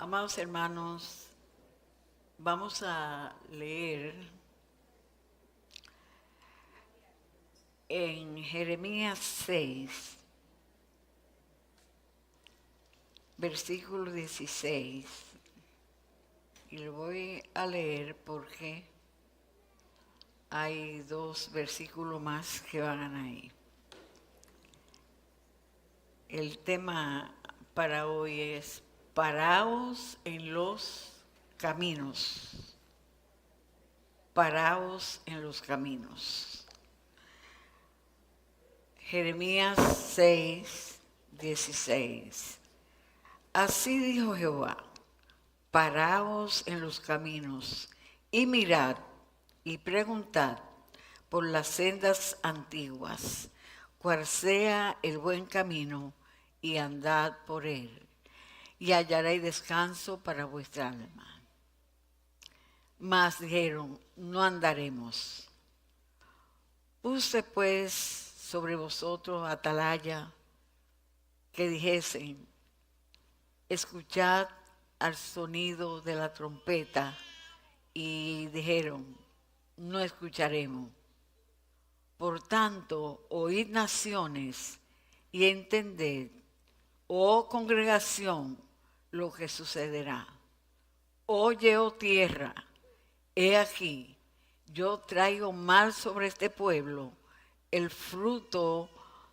Amados hermanos, vamos a leer en Jeremías 6, versículo 16. Y lo voy a leer porque hay dos versículos más que van ahí. El tema para hoy es paraos en los caminos. Paraos en los caminos. Jeremías 6, 16. Así dijo Jehová: paraos en los caminos y mirad y preguntad por las sendas antiguas, cuál sea el buen camino, y andad por él, y hallaréis descanso para vuestra alma. Mas dijeron: no andaremos. Puse pues sobre vosotros atalaya, que dijesen: escuchad al sonido de la trompeta. Y dijeron: no escucharemos. Por tanto, oíd naciones y entended, oh congregación, lo que sucederá. Oye, oh tierra, he aquí, yo traigo mal sobre este pueblo, el fruto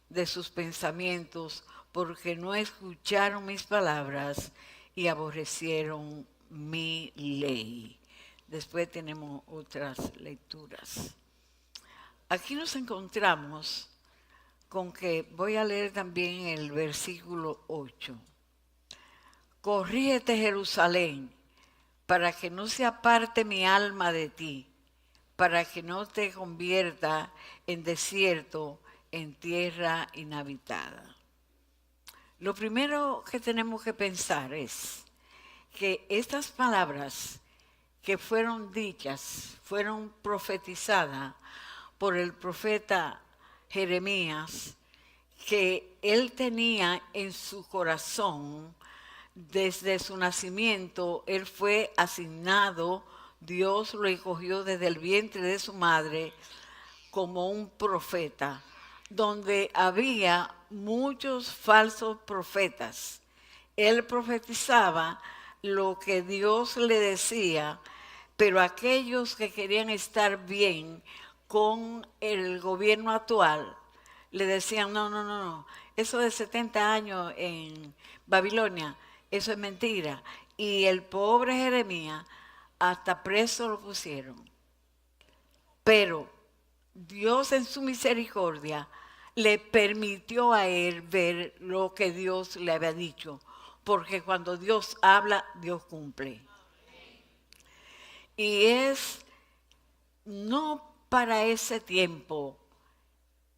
de sus pensamientos, porque no escucharon mis palabras y aborrecieron mi ley. Después tenemos otras lecturas. Aquí nos encontramos con que voy a leer también el versículo 8. Corrígete, Jerusalén, para que no se aparte mi alma de ti, para que no te convierta en desierto, en tierra inhabitada. Lo primero que tenemos que pensar es que estas palabras que fueron dichas, fueron profetizadas por el profeta Jeremías, que él tenía en su corazón desde su nacimiento. Él fue asignado, Dios lo escogió desde el vientre de su madre como un profeta, donde había muchos falsos profetas. Él profetizaba lo que Dios le decía, pero aquellos que querían estar bien con el gobierno actual le decían: no, eso de 70 años en Babilonia, eso es mentira. Y el pobre Jeremías hasta preso lo pusieron. Pero Dios en su misericordia le permitió a él ver lo que Dios le había dicho, porque cuando Dios habla, Dios cumple. Y es no para ese tiempo,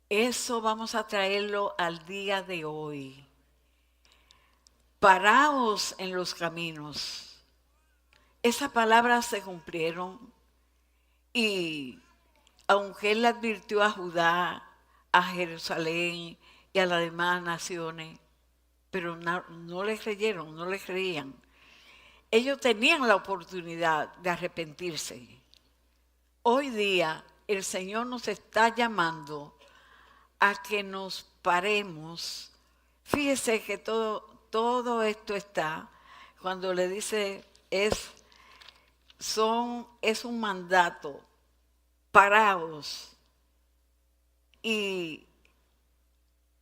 eso vamos a traerlo al día de hoy. Paraos en los caminos. Esas palabras se cumplieron, y aunque él advirtió a Judá, a Jerusalén y a las demás naciones, pero no le creyeron, no le creían. Ellos tenían la oportunidad de arrepentirse. Hoy día el Señor nos está llamando a que nos paremos. Fíjese que todo esto está, cuando le dice, es un mandato: paraos y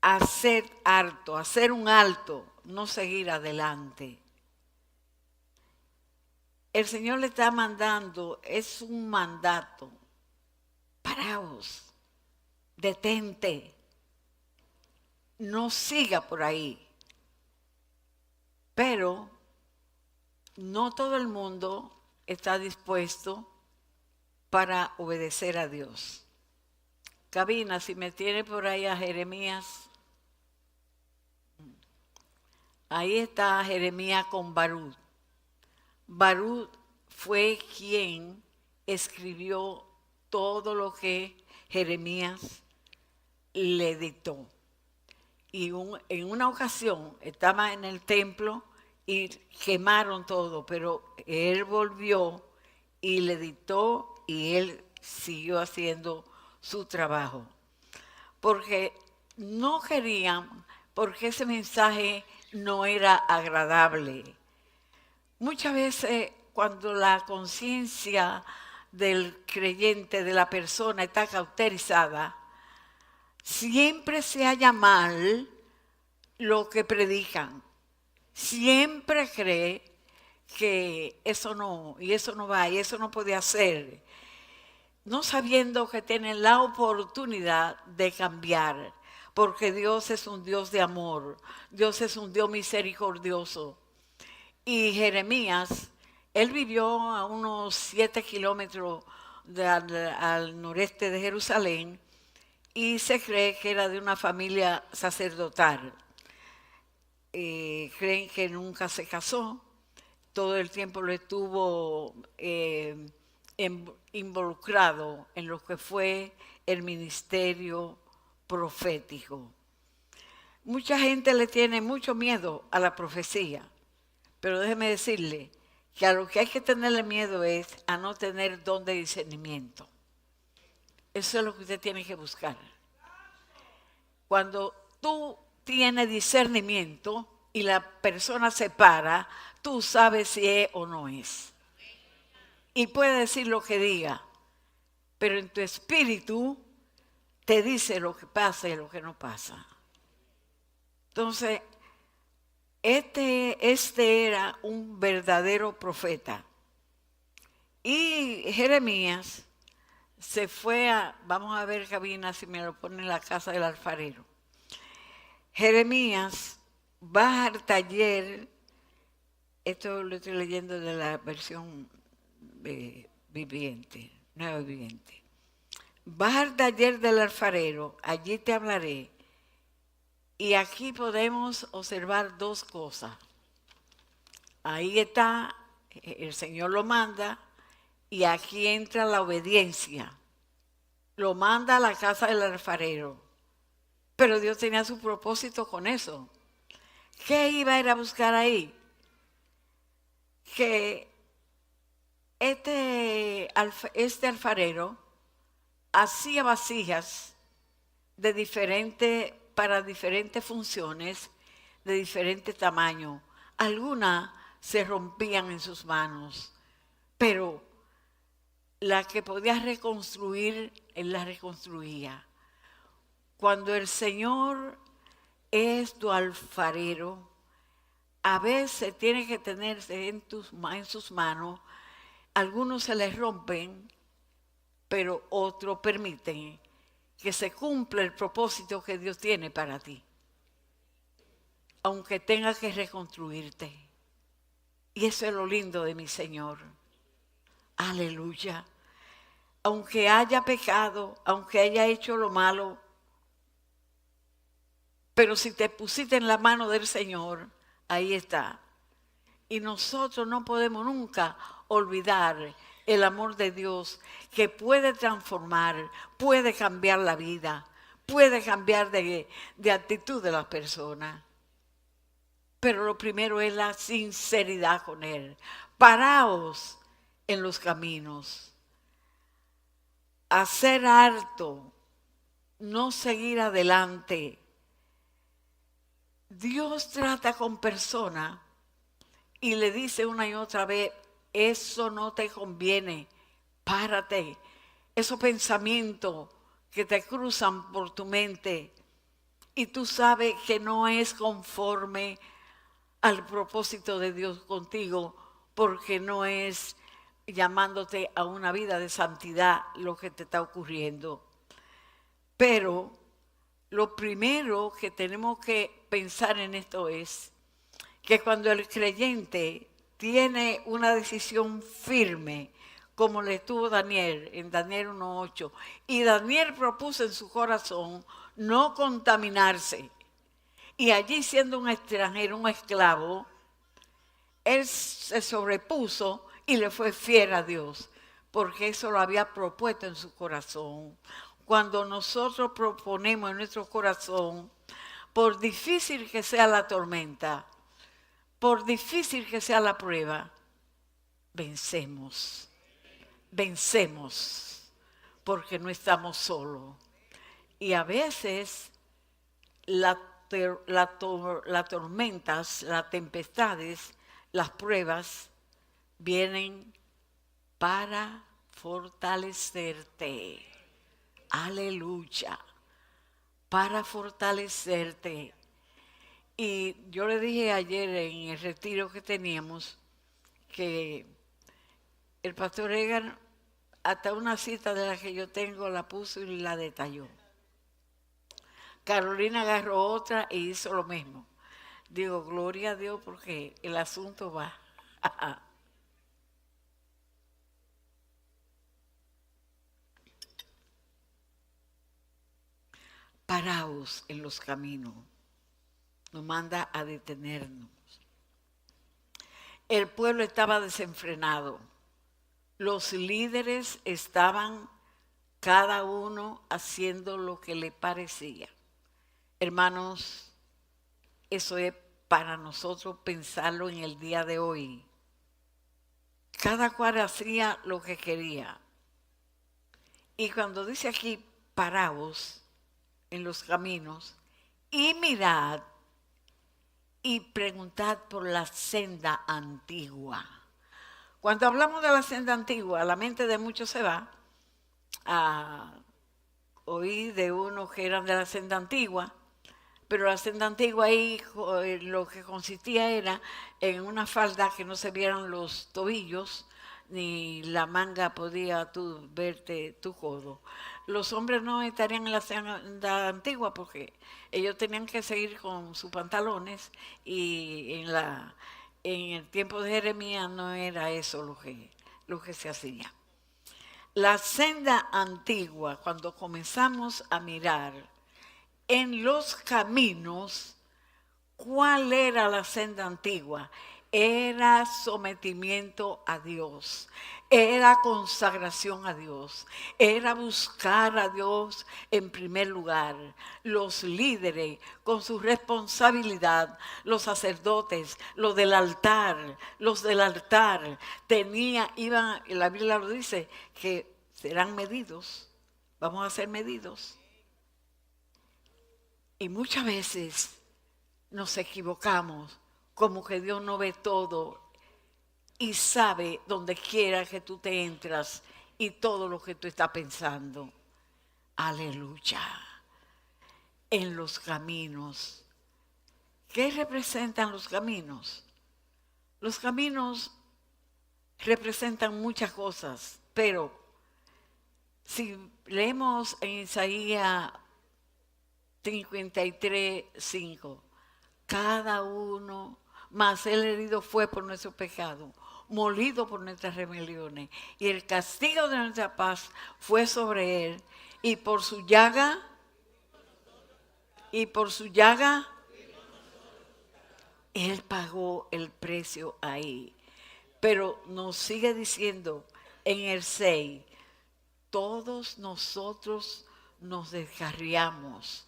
hacer un alto, no seguir adelante. El Señor le está mandando, es un mandato: paraos, detente, no siga por ahí. Pero no todo el mundo está dispuesto para obedecer a Dios. Cabina, si me tiene por ahí a Jeremías. Ahí está Jeremías con Barús. Barús fue quien escribió todo lo que Jeremías le dictó. Y en una ocasión estaba en el templo y quemaron todo, pero él volvió y le dictó y él siguió haciendo su trabajo. Porque no querían, porque ese mensaje no era agradable. Muchas veces cuando la conciencia del creyente, de la persona, está cauterizada, siempre se halla mal lo que predican. Siempre cree que eso no, y eso no va, y eso no puede hacer, no sabiendo que tienen la oportunidad de cambiar, porque Dios es un Dios de amor, Dios es un Dios misericordioso. Y Jeremías, él vivió a unos 7 kilómetros al noreste de Jerusalén y se cree que era de una familia sacerdotal. Creen que nunca se casó, todo el tiempo lo estuvo involucrado en lo que fue el ministerio profético. Mucha gente le tiene mucho miedo a la profecía, pero déjeme decirle que a lo que hay que tenerle miedo es a no tener don de discernimiento. Eso es lo que usted tiene que buscar. Cuando tú tienes discernimiento y la persona se para, tú sabes si es o no es. Y puede decir lo que diga, pero en tu espíritu te dice lo que pasa y lo que no pasa. Entonces, este era un verdadero profeta. Y Jeremías se fue vamos a ver, Gabina, si me lo pone en la casa del alfarero. Jeremías va al taller, esto lo estoy leyendo de la versión viviente, nueva viviente. Va al taller del alfarero, allí te hablaré. Y aquí podemos observar dos cosas. Ahí está, el Señor lo manda, y aquí entra la obediencia. Lo manda a la casa del alfarero. Pero Dios tenía su propósito con eso. ¿Qué iba a ir a buscar ahí? Que este alfarero hacía vasijas para diferentes funciones, de diferente tamaño. Algunas se rompían en sus manos, pero la que podía reconstruir, él la reconstruía. Cuando el Señor es tu alfarero, a veces tiene que tenerse en sus manos. Algunos se les rompen, pero otros permiten que se cumpla el propósito que Dios tiene para ti, aunque tenga que reconstruirte. Y eso es lo lindo de mi Señor. Aleluya. Aunque haya pecado, aunque haya hecho lo malo, pero si te pusiste en la mano del Señor, ahí está. Y nosotros no podemos nunca olvidar el amor de Dios que puede transformar, puede cambiar la vida, puede cambiar de actitud de las personas. Pero lo primero es la sinceridad con Él. Paraos en los caminos. Hacer harto, no seguir adelante. Dios trata con personas y le dice una y otra vez, eso no te conviene, párate. Esos pensamientos que te cruzan por tu mente y tú sabes que no es conforme al propósito de Dios contigo, porque no es llamándote a una vida de santidad lo que te está ocurriendo. Pero lo primero que tenemos que pensar en esto es que cuando el creyente tiene una decisión firme, como le tuvo Daniel en Daniel 1:8, y Daniel propuso en su corazón no contaminarse, y allí siendo un extranjero, un esclavo, él se sobrepuso y le fue fiel a Dios, porque eso lo había propuesto en su corazón. Cuando nosotros proponemos en nuestro corazón, por difícil que sea la tormenta, por difícil que sea la prueba, vencemos. Vencemos porque no estamos solos. Y a veces las tormentas, las tempestades, las pruebas vienen para fortalecerte. Aleluya. Para fortalecerte. Y yo le dije ayer en el retiro que teníamos que el pastor Egan hasta una cita de la que yo tengo la puso y la detalló. Carolina agarró otra e hizo lo mismo. Digo, gloria a Dios porque el asunto va. Paraos en los caminos. Nos manda a detenernos. El pueblo estaba desenfrenado. Los líderes estaban cada uno haciendo lo que le parecía. Hermanos, eso es para nosotros pensarlo en el día de hoy. Cada cual hacía lo que quería. Y cuando dice aquí, paraos en los caminos y mirad y preguntad por la senda antigua. Cuando hablamos de la senda antigua, la mente de muchos se va a oír de unos que eran de la senda antigua, pero la senda antigua ahí lo que consistía era en una falda que no se vieran los tobillos, ni la manga podía tú verte tu codo. Los hombres no estarían en la senda antigua porque ellos tenían que seguir con sus pantalones y en el tiempo de Jeremías no era eso lo que se hacía. La senda antigua, cuando comenzamos a mirar en los caminos, ¿cuál era la senda antigua? Era sometimiento a Dios, era consagración a Dios, era buscar a Dios en primer lugar. Los líderes con su responsabilidad, los sacerdotes, los del altar, iban, y la Biblia lo dice, que serán medidos, vamos a ser medidos. Y muchas veces nos equivocamos, como que Dios no ve todo y sabe donde quiera que tú te entras y todo lo que tú estás pensando. Aleluya. En los caminos. ¿Qué representan los caminos? Los caminos representan muchas cosas, pero si leemos en Isaías 53:5, cada uno, mas el herido fue por nuestro pecado, molido por nuestras rebeliones, y el castigo de nuestra paz fue sobre él, y por su llaga, él pagó el precio ahí. Pero nos sigue diciendo en el 6, todos nosotros nos descarriamos,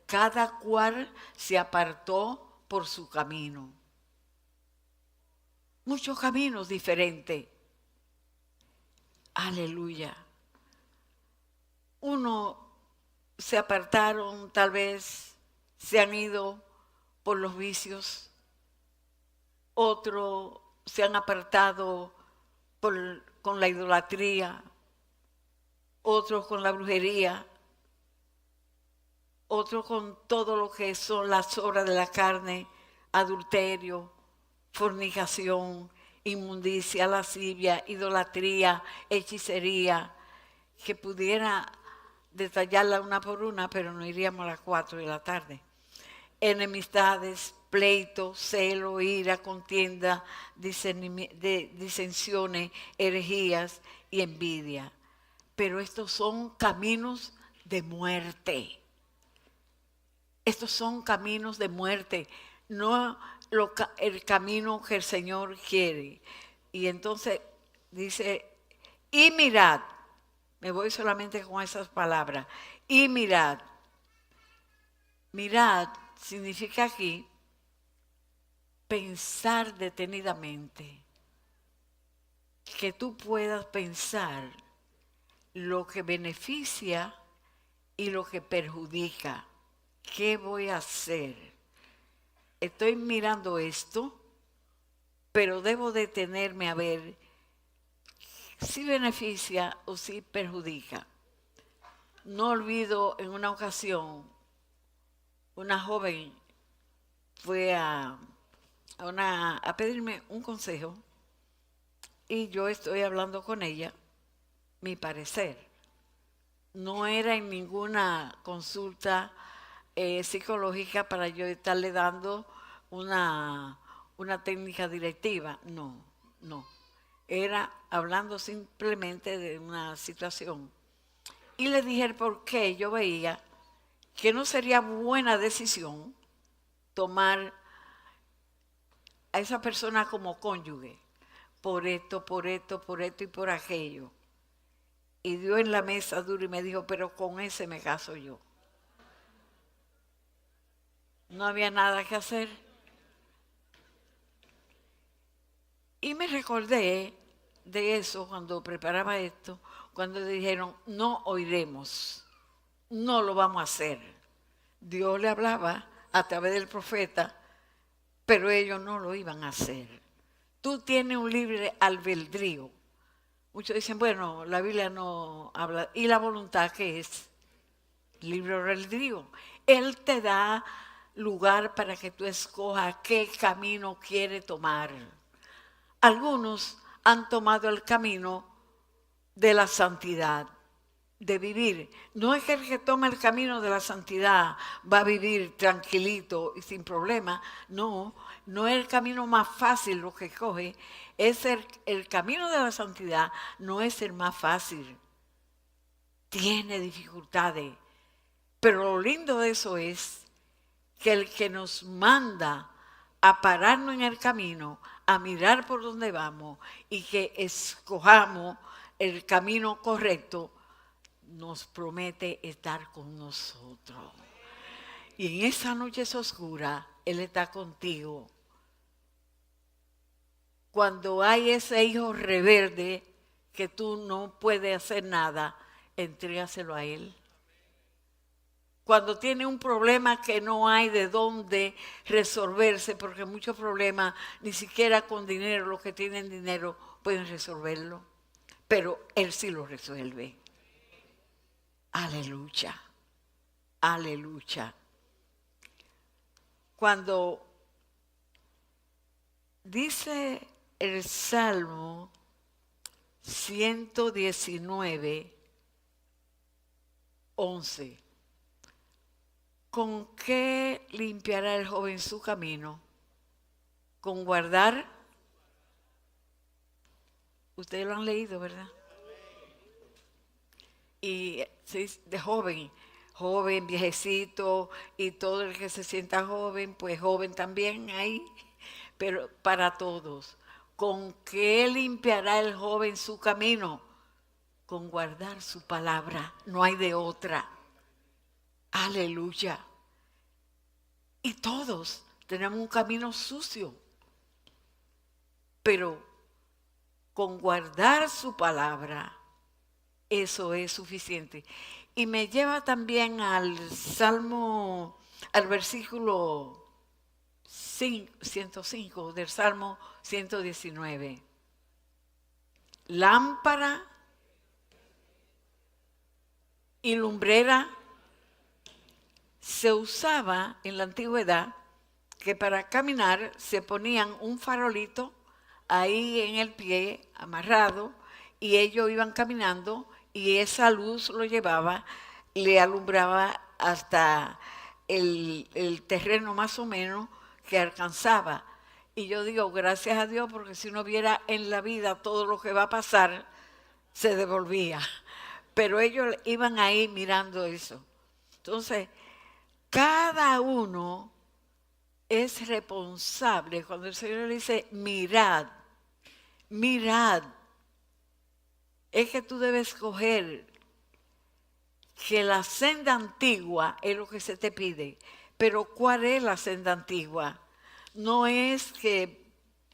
cada cual se apartó por su camino. Muchos caminos diferentes. Aleluya. Uno se apartaron, tal vez se han ido por los vicios. Otros se han apartado con la idolatría. Otros con la brujería. Otros con todo lo que son las obras de la carne, adulterio, fornicación, inmundicia, lascivia, idolatría, hechicería, que pudiera detallarla una por una, pero no iríamos a las 4 de la tarde. Enemistades, pleito, celo, ira, contienda, disensiones, herejías y envidia. Pero estos son caminos de muerte. Estos son caminos de muerte, no el camino que el Señor quiere. Y entonces dice, y mirad, me voy solamente con esas palabras, y mirad. Mirad significa aquí pensar detenidamente, que tú puedas pensar lo que beneficia y lo que perjudica. ¿Qué voy a hacer? Estoy mirando esto, pero debo detenerme a ver si beneficia o si perjudica. No olvido en una ocasión, una joven fue a pedirme un consejo y yo estoy hablando con ella, mi parecer. No era en ninguna consulta psicológica para yo estarle dando una técnica directiva. No, no. Era hablando simplemente de una situación. Y le dije el por qué yo veía que no sería buena decisión tomar a esa persona como cónyuge por esto, por esto, por esto y por aquello. Y dio en la mesa duro y me dijo, pero con ese me caso yo. No había nada que hacer. Y me recordé de eso cuando preparaba esto, cuando dijeron, no oiremos, no lo vamos a hacer. Dios le hablaba a través del profeta, pero ellos no lo iban a hacer. Tú tienes un libre albedrío. Muchos dicen, bueno, la Biblia no habla. ¿Y la voluntad qué es? Libre albedrío. Él te da lugar para que tú escojas qué camino quiere tomar. Algunos han tomado el camino de la santidad, de vivir. No es que el que toma el camino de la santidad va a vivir tranquilito y sin problema. No, no es el camino más fácil lo que coge. Es el camino de la santidad no es el más fácil. Tiene dificultades. Pero lo lindo de eso es que el que nos manda a pararnos en el camino, a mirar por dónde vamos y que escojamos el camino correcto, nos promete estar con nosotros. Y en esa noche oscura, Él está contigo. Cuando hay ese hijo rebelde que tú no puedes hacer nada, entrégaselo a Él. Cuando tiene un problema que no hay de dónde resolverse, porque muchos problemas, ni siquiera con dinero, los que tienen dinero pueden resolverlo, pero Él sí lo resuelve. Aleluya, aleluya. Cuando dice el Salmo 119, 11, ¿con qué limpiará el joven su camino? Con guardar. Ustedes lo han leído, ¿verdad? Y de joven, joven, viejecito, y todo el que se sienta joven, pues joven también ahí, pero para todos. ¿Con qué limpiará el joven su camino? Con guardar su palabra, no hay de otra. Aleluya. Y todos tenemos un camino sucio, pero con guardar su palabra, eso es suficiente. Y me lleva también al Salmo, al versículo 105 del Salmo 119. Lámpara y lumbrera se usaba en la antigüedad que para caminar se ponían un farolito ahí en el pie amarrado y ellos iban caminando y esa luz lo llevaba, le alumbraba hasta el terreno más o menos que alcanzaba. Y yo digo, gracias a Dios, porque si no viera en la vida todo lo que va a pasar, se devolvía. Pero ellos iban ahí mirando eso. Entonces, cada uno es responsable. Cuando el Señor le dice, mirad, mirad, es que tú debes escoger que la senda antigua es lo que se te pide. Pero ¿cuál es la senda antigua? No es que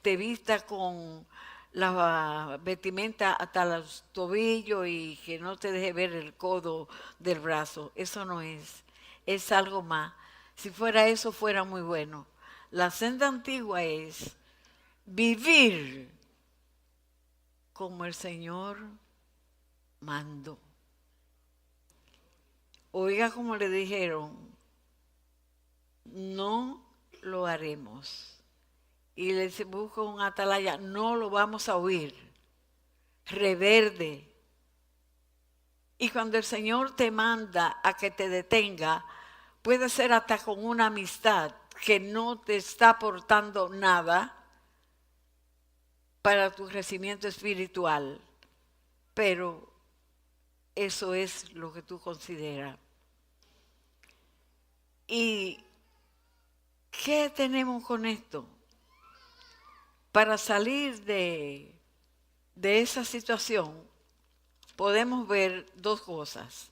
te vista con la vestimenta hasta los tobillos y que no te deje ver el codo del brazo. Eso no es. Es algo más. Si fuera eso, fuera muy bueno. La senda antigua es vivir como el Señor mandó. Oiga como le dijeron, no lo haremos. Y les busca un atalaya, no lo vamos a oír. Reverde. Y cuando el Señor te manda a que te detenga, puede ser hasta con una amistad que no te está aportando nada para tu crecimiento espiritual, pero eso es lo que tú consideras. ¿Y qué tenemos con esto? Para salir de esa situación, podemos ver dos cosas.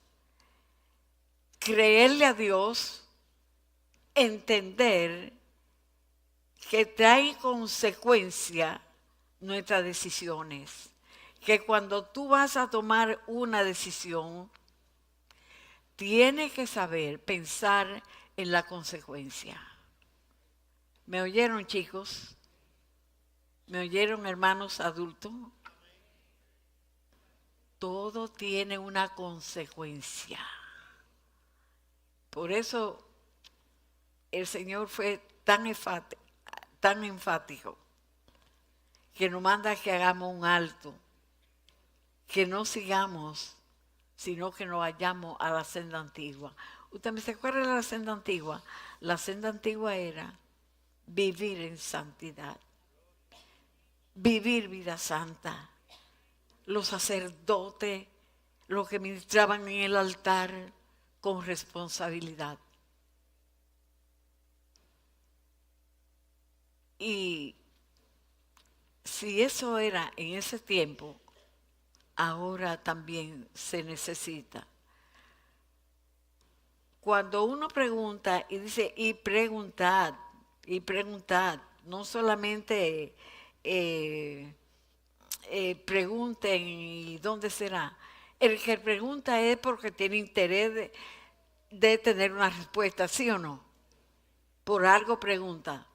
Creerle a Dios, entender que trae consecuencia nuestras decisiones. Que cuando tú vas a tomar una decisión, tienes que saber pensar en la consecuencia. ¿Me oyeron, chicos? ¿Me oyeron, hermanos adultos? Todo tiene una consecuencia. Por eso el Señor fue tan enfático que nos manda que hagamos un alto, que no sigamos, sino que nos vayamos a la senda antigua. ¿Usted se acuerda de la senda antigua? La senda antigua era vivir en santidad, vivir vida santa. Los sacerdotes, los que ministraban en el altar con responsabilidad. Y si eso era en ese tiempo, ahora también se necesita. Cuando uno pregunta y dice, y preguntad, no solamente pregunten y dónde será. El que pregunta es porque tiene interés de tener una respuesta, ¿sí o no? Por algo pregunta.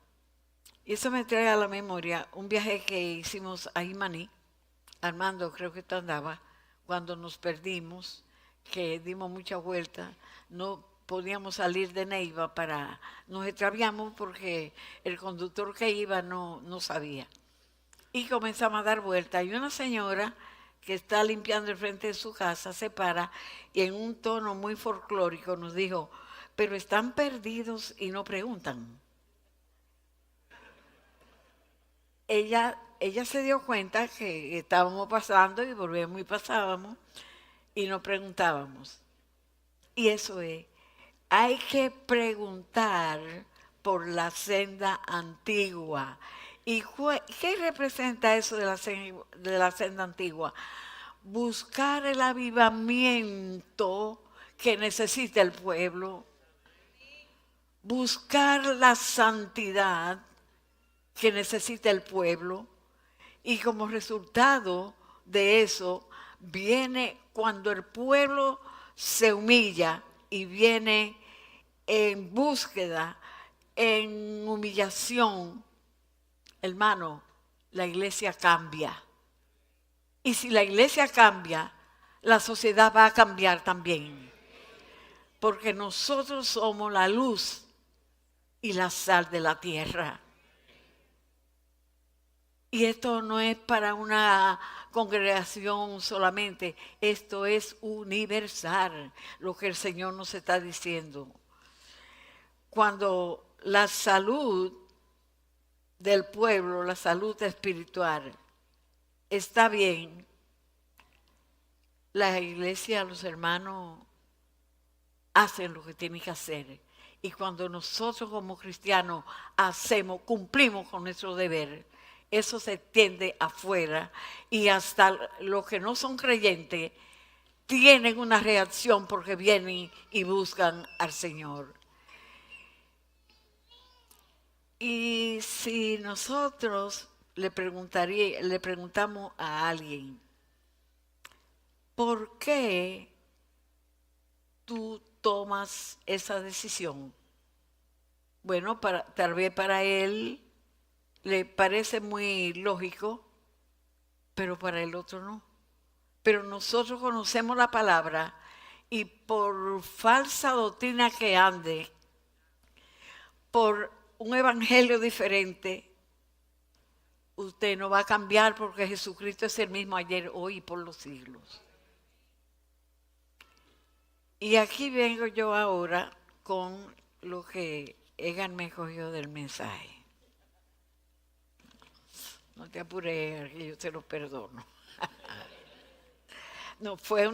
Y eso me trae a la memoria un viaje que hicimos a Imaní. Armando creo que tú andaba, cuando nos perdimos, que dimos muchas vueltas, no podíamos salir de Neiva nos extraviamos porque el conductor que iba no sabía. Y comenzamos a dar vueltas. Y una señora que está limpiando el frente de su casa se para y en un tono muy folclórico nos dijo, pero están perdidos y no preguntan. Ella se dio cuenta que estábamos pasando y volvíamos y pasábamos y nos preguntábamos. Y eso es, hay que preguntar por la senda antigua. ¿Y qué representa eso de la senda antigua? Buscar el avivamiento que necesita el pueblo, buscar la santidad que necesita el pueblo, y como resultado de eso viene cuando el pueblo se humilla y viene en búsqueda, en humillación, hermano, la iglesia cambia. Y si la iglesia cambia, la sociedad va a cambiar también. Porque nosotros somos la luz y la sal de la tierra. Y esto no es para una congregación solamente, esto es universal, lo que el Señor nos está diciendo. Cuando la salud del pueblo, la salud espiritual, está bien, la iglesia, los hermanos hacen lo que tienen que hacer. Y cuando nosotros como cristianos cumplimos con nuestro deber, eso se extiende afuera y hasta los que no son creyentes tienen una reacción porque vienen y buscan al Señor. Y si nosotros le preguntamos a alguien, ¿por qué tú tomas esa decisión? Bueno, tal vez para él le parece muy lógico, pero para el otro no. Pero nosotros conocemos la palabra y por falsa doctrina que ande, por un evangelio diferente, usted no va a cambiar porque Jesucristo es el mismo ayer, hoy y por los siglos. Y aquí vengo yo ahora con lo que Egan me cogió del mensaje. No te apures, que yo te lo perdono. No, fue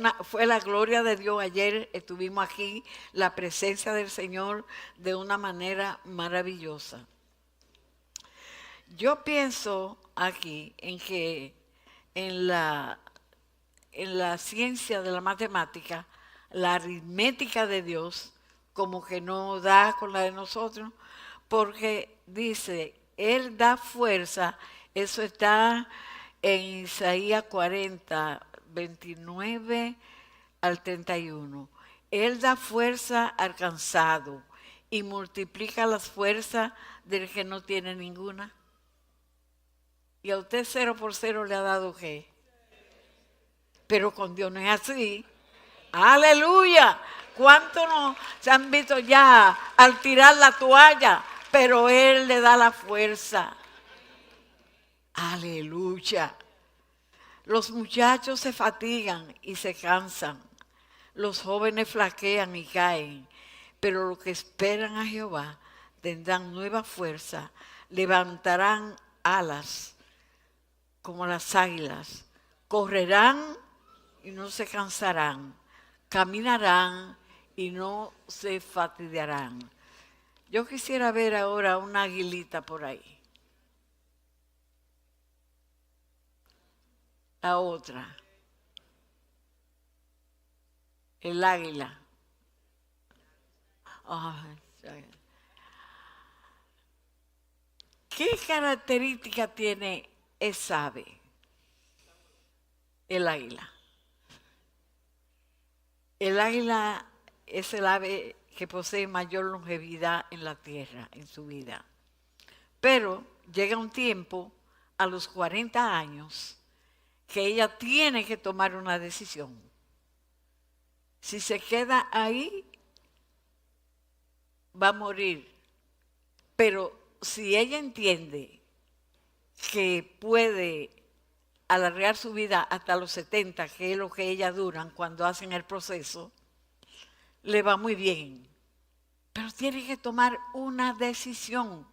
la gloria de Dios. Ayer estuvimos aquí, la presencia del Señor de una manera maravillosa. Yo pienso aquí en que en la ciencia de la matemática, la aritmética de Dios como que no da con la de nosotros, porque dice, Él da fuerza, eso está en Isaías 40, 29 al 31. Él da fuerza al cansado y multiplica las fuerzas del que no tiene ninguna. Y a usted 0 por 0 le ha dado ¿qué? Pero con Dios no es así. ¡Aleluya! ¿Cuántos no se han visto ya al tirar la toalla? Pero Él le da la fuerza. ¡Aleluya! Los muchachos se fatigan y se cansan. Los jóvenes flaquean y caen. Pero los que esperan a Jehová tendrán nueva fuerza. Levantarán alas como las águilas. Correrán y no se cansarán. Caminarán y no se fatigarán. Yo quisiera ver ahora una aguilita por ahí. La otra. El águila. Ay, ¿qué característica tiene esa ave? El águila. El águila es el ave que posee mayor longevidad en la tierra, en su vida. Pero llega un tiempo, a los 40 años, que ella tiene que tomar una decisión. Si se queda ahí, va a morir. Pero si ella entiende que puede alargar su vida hasta los 70, que es lo que ellas duran cuando hacen el proceso, le va muy bien. Pero tiene que tomar una decisión,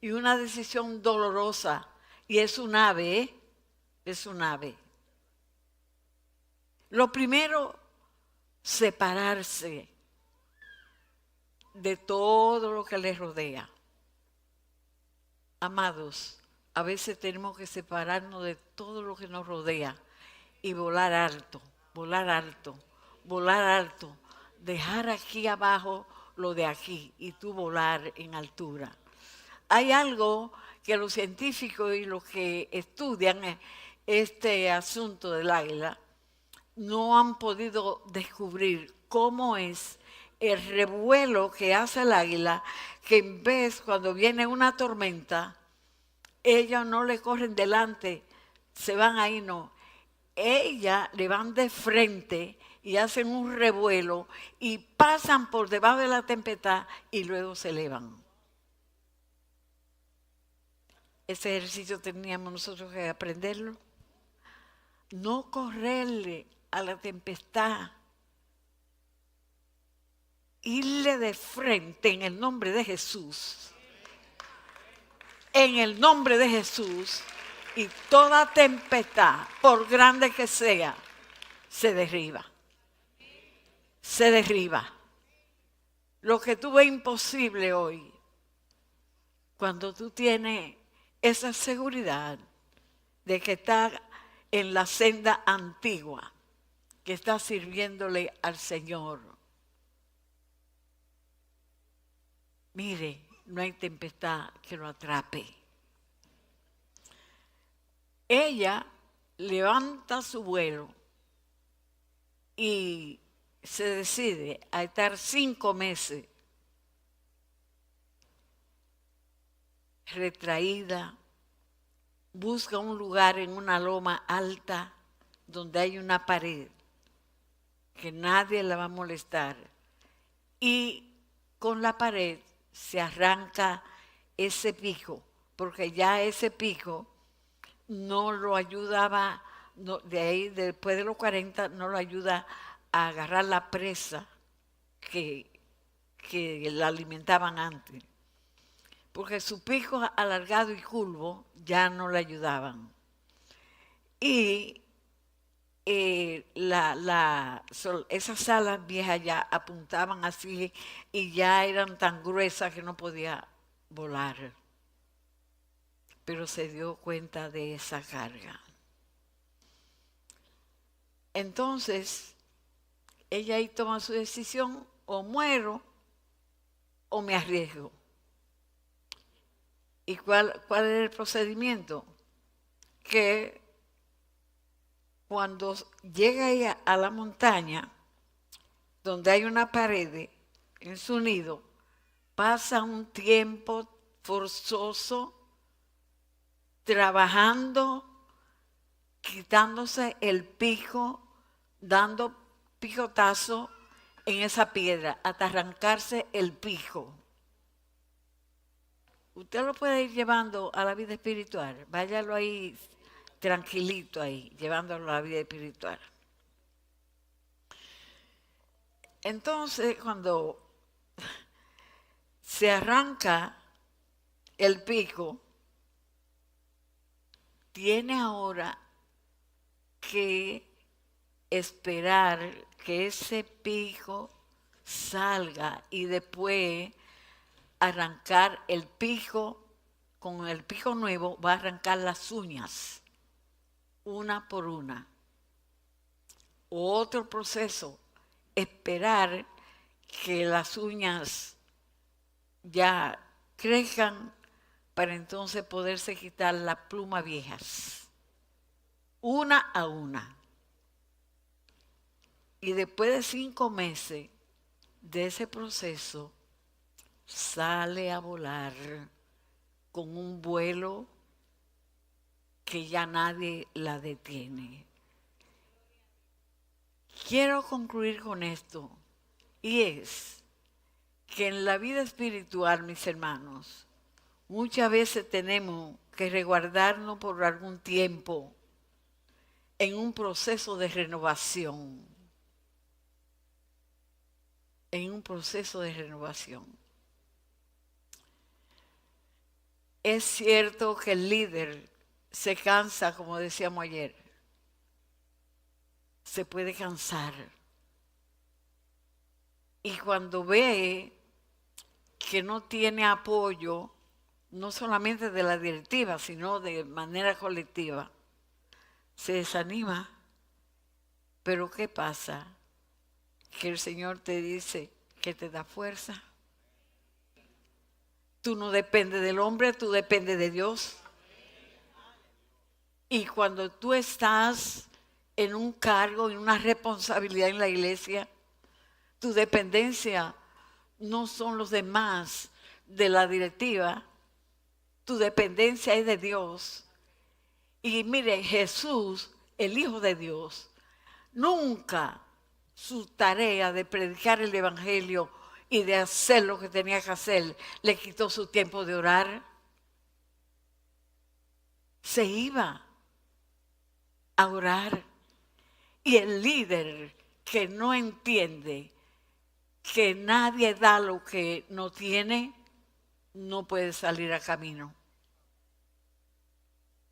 y una decisión dolorosa, y es un ave, ¿eh? Es un ave. Lo primero, separarse de todo lo que les rodea. Amados, a veces tenemos que separarnos de todo lo que nos rodea y volar alto, volar alto, volar alto. Dejar aquí abajo lo de aquí y tú volar en altura. Hay algo que los científicos y los que estudian este asunto del águila no han podido descubrir cómo es el revuelo que hace el águila, que en vez cuando viene una tormenta, ellos no le corren delante, se van ahí, no. Ellas le van de frente y hacen un revuelo y pasan por debajo de la tempestad y luego se elevan. Ese ejercicio teníamos nosotros que aprenderlo. No correrle a la tempestad. Irle de frente en el nombre de Jesús. En el nombre de Jesús. Y toda tempestad, por grande que sea, se derriba. Se derriba. Lo que tú ves imposible hoy, cuando tú tienes esa seguridad de que estás en la senda antigua, que estás sirviéndole al Señor. Mire, no hay tempestad que lo atrape. Ella levanta su vuelo y se decide a estar 5 meses retraída, busca un lugar en una loma alta donde hay una pared que nadie la va a molestar, y con la pared se arranca ese pico, porque ya ese pico no lo ayudaba, de ahí después de los 40 no lo ayuda a agarrar la presa que la alimentaban antes, porque su pico alargado y curvo ya no le ayudaban. Y esas alas viejas ya apuntaban así y ya eran tan gruesas que no podía volar. Pero se dio cuenta de esa carga. Entonces, ella ahí toma su decisión: o muero o me arriesgo. ¿Y cuál es el procedimiento? Que cuando llega ella a la montaña, donde hay una pared en su nido, pasa un tiempo forzoso trabajando, quitándose el pico, dando picotazo en esa piedra hasta arrancarse el pico. Usted lo puede ir llevando a la vida espiritual. Váyalo ahí tranquilito ahí, llevándolo a la vida espiritual. Entonces, cuando se arranca el pico, tiene ahora que esperar que ese pico salga y después arrancar el pico. Con el pico nuevo va a arrancar las uñas, una por una. Otro proceso, esperar que las uñas ya crezcan para entonces poderse quitar las plumas viejas, una a una. Y después de 5 meses de ese proceso, sale a volar con un vuelo que ya nadie la detiene. Quiero concluir con esto, y es que en la vida espiritual, mis hermanos, muchas veces tenemos que resguardarnos por algún tiempo en un proceso de renovación. En un proceso de renovación. Es cierto que el líder se cansa, como decíamos ayer. Se puede cansar. Y cuando ve que no tiene apoyo, no solamente de la directiva, sino de manera colectiva, se desanima. Pero ¿qué pasa? Que el Señor te dice que te da fuerza. Tú no dependes del hombre, tú dependes de Dios. Y cuando tú estás en un cargo, en una responsabilidad en la iglesia, tu dependencia no son los demás de la directiva, tu dependencia es de Dios. Y mire, Jesús, el Hijo de Dios, nunca su tarea de predicar el Evangelio y de hacer lo que tenía que hacer le quitó su tiempo de orar. Se iba a orar. Y el líder que no entiende que nadie da lo que no tiene, no puede salir a camino.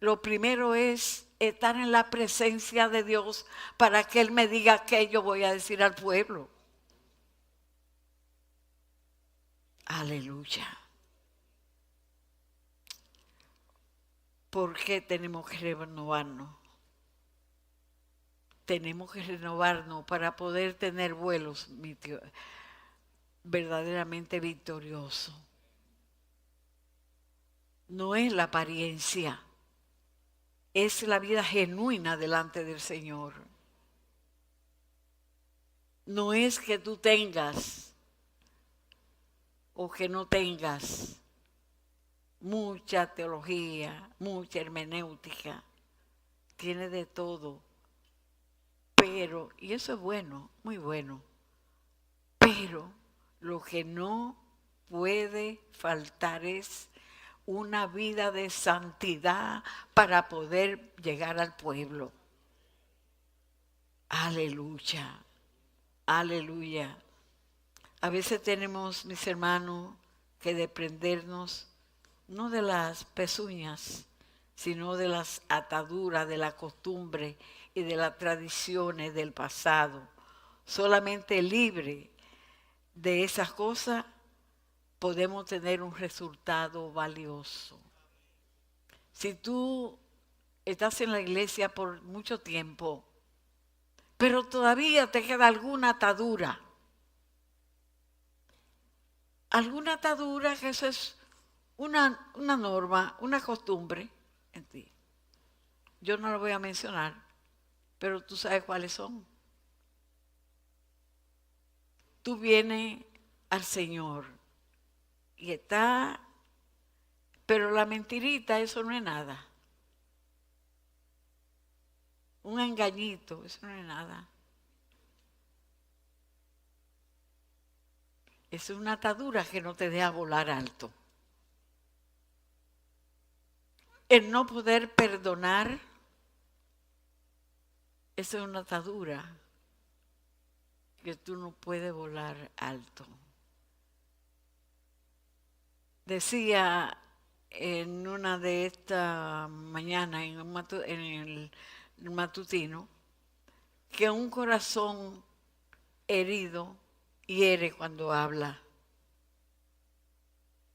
Lo primero es estar en la presencia de Dios para que Él me diga qué yo voy a decir al pueblo. Aleluya. ¿Por qué tenemos que renovarnos? Tenemos que renovarnos para poder tener vuelos verdaderamente victoriosos. no es la apariencia, es la vida genuina delante del Señor. No es que tú tengas o que no tengas mucha teología, mucha hermenéutica, tiene de todo, pero, y eso es bueno, muy bueno, pero lo que no puede faltar es una vida de santidad para poder llegar al pueblo. Aleluya, aleluya. A veces tenemos, mis hermanos, que desprendernos no de las pezuñas, sino de las ataduras, de la costumbre y de las tradiciones del pasado. Solamente libre de esas cosas podemos tener un resultado valioso. Si tú estás en la iglesia por mucho tiempo, pero todavía te queda alguna atadura que eso es una norma, una costumbre en ti. Yo no lo voy a mencionar, pero tú sabes cuáles son. Tú vienes al Señor y está, pero la mentirita, eso no es nada. Un engañito, eso no es nada. Es una atadura que no te deja volar alto. El no poder perdonar, eso es una atadura que tú no puedes volar alto. Decía en una de estas mañanas en el matutino que un corazón herido hiere cuando habla.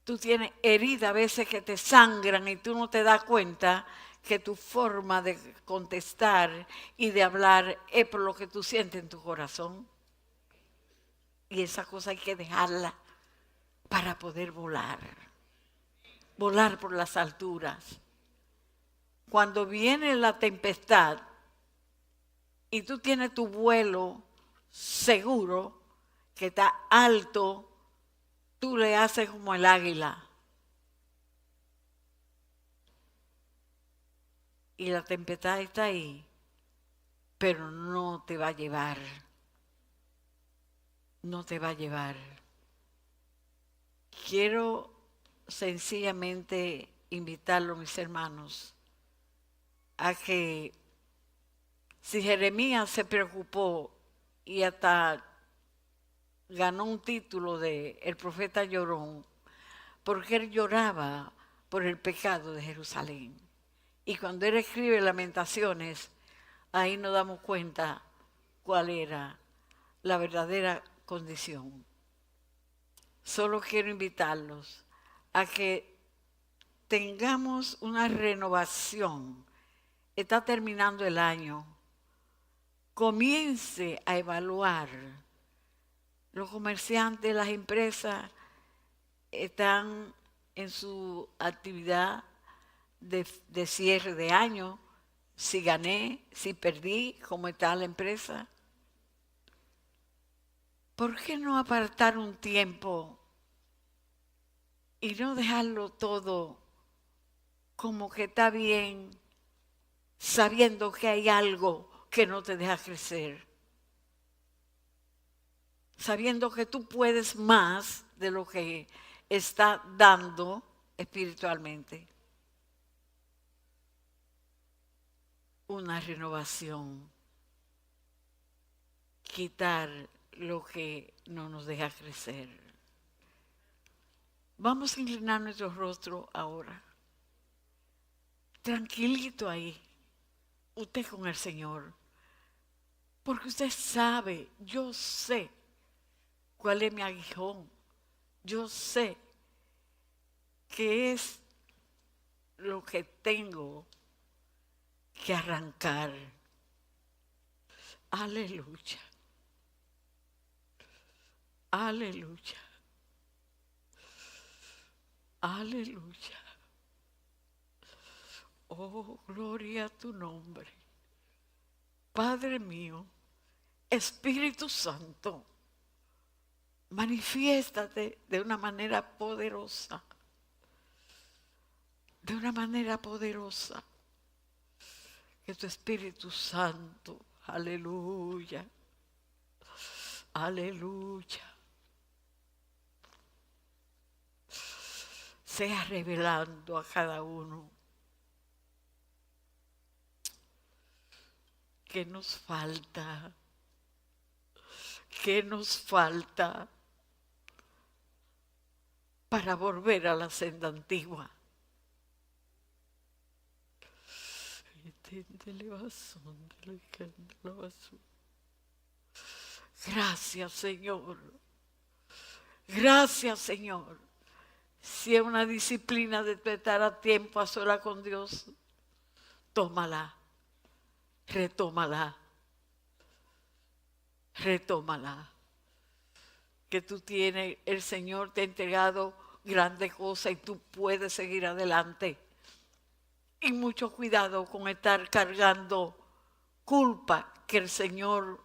Tú tienes heridas a veces que te sangran y tú no te das cuenta que tu forma de contestar y de hablar es por lo que tú sientes en tu corazón. Y esa cosa hay que dejarla para poder volar. Volar por las alturas. Cuando viene la tempestad y tú tienes tu vuelo seguro, que está alto, tú le haces como el águila. Y la tempestad está ahí, pero no te va a llevar. No te va a llevar. Quiero sencillamente invitarlos, mis hermanos, a que si Jeremías se preocupó y hasta ganó un título de el profeta llorón, porque él lloraba por el pecado de Jerusalén. Y cuando él escribe Lamentaciones, ahí nos damos cuenta cuál era la verdadera condición. Solo quiero invitarlos a que tengamos una renovación. Está terminando el año. Comience a evaluar. Los comerciantes, las empresas están en su actividad de cierre de año. Si gané, si perdí, cómo está la empresa. ¿Por qué no apartar un tiempo y no dejarlo todo como que está bien, sabiendo que hay algo que no te deja crecer? Sabiendo que tú puedes más de lo que está dando espiritualmente. Una renovación. Quitar lo que no nos deja crecer. Vamos a inclinar nuestro rostro ahora. Tranquilito ahí. Usted con el Señor. Porque usted sabe, yo sé cuál es mi aguijón. Yo sé qué es lo que tengo que arrancar. Aleluya. Aleluya. Aleluya. Oh, gloria a tu nombre. Padre mío, Espíritu Santo, manifiéstate de una manera poderosa. De una manera poderosa. Que tu Espíritu Santo, aleluya, aleluya, sea revelando a cada uno qué nos falta, para volver a la senda antigua. Gracias, Señor. Gracias, Señor. Si es una disciplina de estar a tiempo a solas con Dios, tómala, retómala, retómala. Que tú tienes, el Señor te ha entregado grandes cosas y tú puedes seguir adelante. Y mucho cuidado con estar cargando culpa que el Señor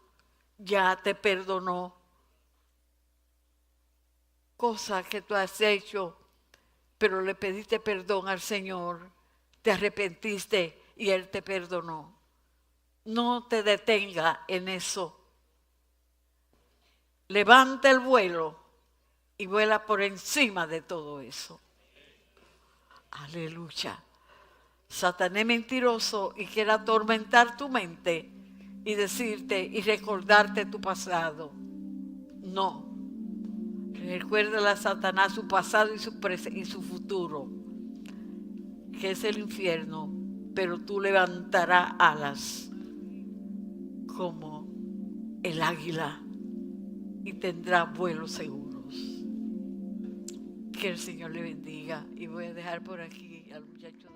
ya te perdonó. Cosas que tú has hecho, pero le pediste perdón al Señor, te arrepentiste y Él te perdonó. No te detenga en eso. Levanta el vuelo y vuela por encima de todo eso. Aleluya. Satanás es mentiroso y quiere atormentar tu mente y decirte y recordarte tu pasado. No. Recuérdale a Satanás su pasado y su futuro, que es el infierno, pero tú levantarás alas como el águila y tendrás vuelos seguros. Que el Señor le bendiga. Y voy a dejar por aquí al muchacho.